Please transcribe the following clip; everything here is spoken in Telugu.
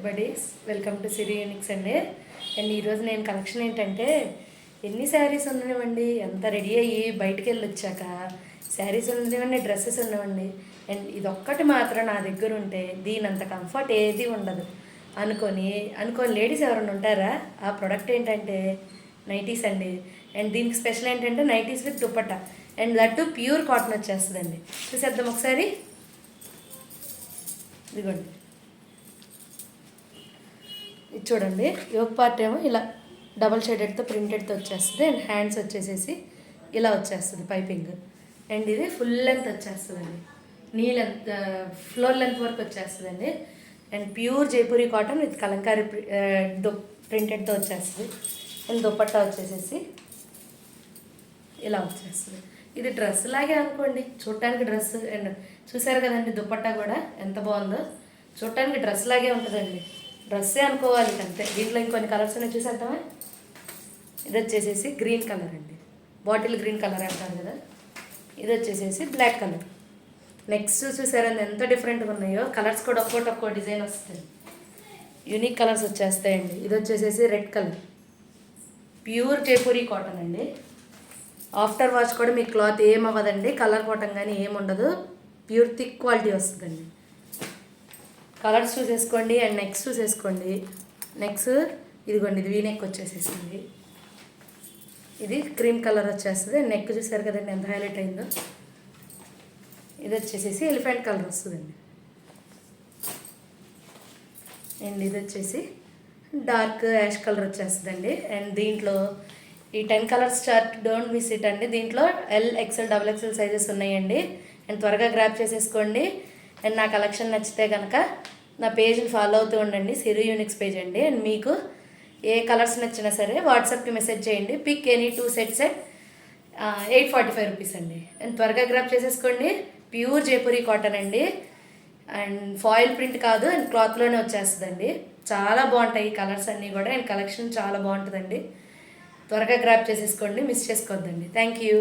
Buddies welcome to Siri Unix అండి. అండ్ ఈరోజు నేను కలెక్షన్ ఏంటంటే ఎన్ని శారీస్ ఉండనివ్వండి, ఎంత రెడీ అయ్యి బయటికి వెళ్ళి వచ్చాక శారీస్ ఉండనివ్వండి, డ్రెస్సెస్ ఉండవండి, అండ్ ఇదొక్కటి మాత్రం నా దగ్గర ఉంటే దీనంత కంఫర్ట్ ఏది ఉండదు అనుకొని లేడీస్ ఎవరైనా ఉంటారా? ఆ ప్రోడక్ట్ ఏంటంటే నైటీస్ అండి. అండ్ దీనికి స్పెషల్ ఏంటంటే nighties with dupatta, and that pure cotton వచ్చేస్తుందండి. చూసేద్దాం ఒకసారి. ఇదిగోండి, ఇది చూడండి. యోక్ పార్ట్ ఏమో ఇలా డబల్ షేడెడ్తో ప్రింటెడ్తో వచ్చేస్తుంది, అండ్ హ్యాండ్స్ వచ్చేసేసి ఇలా వచ్చేస్తుంది పైపింగ్, అండ్ ఇది ఫుల్ లెంత్ వచ్చేస్తుందండి, నీ లెంత్ ఫ్లోర్ లెంత్ వరకు వచ్చేస్తుందండి. And pure Jaipuri cotton with Kalamkari ప్రింటెడ్తో వచ్చేస్తుంది. అండ్ దుపట్టా వచ్చేసేసి ఇలా వచ్చేస్తుంది. ఇది డ్రెస్ లాగే అనుకోండి, చూడటానికి డ్రెస్. అండ్ చూసారు కదండి దుపట్టా కూడా ఎంత బాగుందో, చూడటానికి డ్రెస్ లాగే ఉంటుందండి. డ్రెస్సే అనుకోవాలి అంతే. దీంట్లో ఇంకొన్ని కలర్స్ ఉన్నాయి, చూసేద్దామా. ఇది వచ్చేసేసి గ్రీన్ కలర్ అండి, బాటిల్ గ్రీన్ కలర్ అంటారు కదా. ఇది వచ్చేసేసి బ్లాక్ కలర్. నెక్స్ట్ చూసారండి ఎంత డిఫరెంట్గా ఉన్నాయో కలర్స్ కూడా, ఒక్కో డిజైన్ వస్తుంది, యూనిక్ కలర్స్ వచ్చేస్తాయండి. ఇది వచ్చేసేసి red colour, pure Jaipuri cotton అండి. ఆఫ్టర్ వాష్ కూడా మీ క్లాత్ ఏమవ్వదండి, కలర్ కాటన్ కానీ ఏముండదు, ప్యూర్ థిక్ క్వాలిటీ వస్తుందండి. కలర్స్ చూసేసుకోండి. అండ్ నెక్స్ట్ చూసేసుకోండి. నెక్స్ట్ ఇదిగోండి, ఇది వీనెక్ వచ్చేసేసింది, ఇది క్రీమ్ కలర్ వచ్చేస్తుంది. నెక్ చూసారు కదండి ఎంత హైలైట్ అయిందో. ఇది వచ్చేసేసి ఎలిఫెంట్ కలర్ వస్తుందండి. అండ్ ఇది వచ్చేసి డార్క్ యాష్ కలర్ వచ్చేస్తుందండి. అండ్ దీంట్లో ఈ 10 colours chart don't miss it అండి. దీంట్లో L, XL, double XL sizes ఉన్నాయండి. అండ్ త్వరగా గ్రాప్ చేసేసుకోండి. అండ్ నా కలెక్షన్ నచ్చితే కనుక నా పేజ్ని ఫాలో అవుతూ ఉండండి, సిరి యూనిక్స్ పేజ్ అండి. అండ్ మీకు ఏ కలర్స్ నచ్చినా సరే వాట్సాప్కి మెసేజ్ చేయండి. Pick any 2 sets at 845 rupees అండి. అండ్ త్వరగా గ్రాప్ చేసేసుకోండి. ప్యూర్ జైపూరి కాటన్ అండి, అండ్ ఫాయిల్ ప్రింట్ కాదు, అండ్ క్లాత్లోనే వచ్చేస్తుందండి. చాలా బాగుంటాయి ఈ కలర్స్ అన్నీ కూడా, అండ్ కలెక్షన్ చాలా బాగుంటుందండి. త్వరగా గ్రాప్ చేసేసుకోండి, మిస్ చేసుకోవద్దండి. Thank you.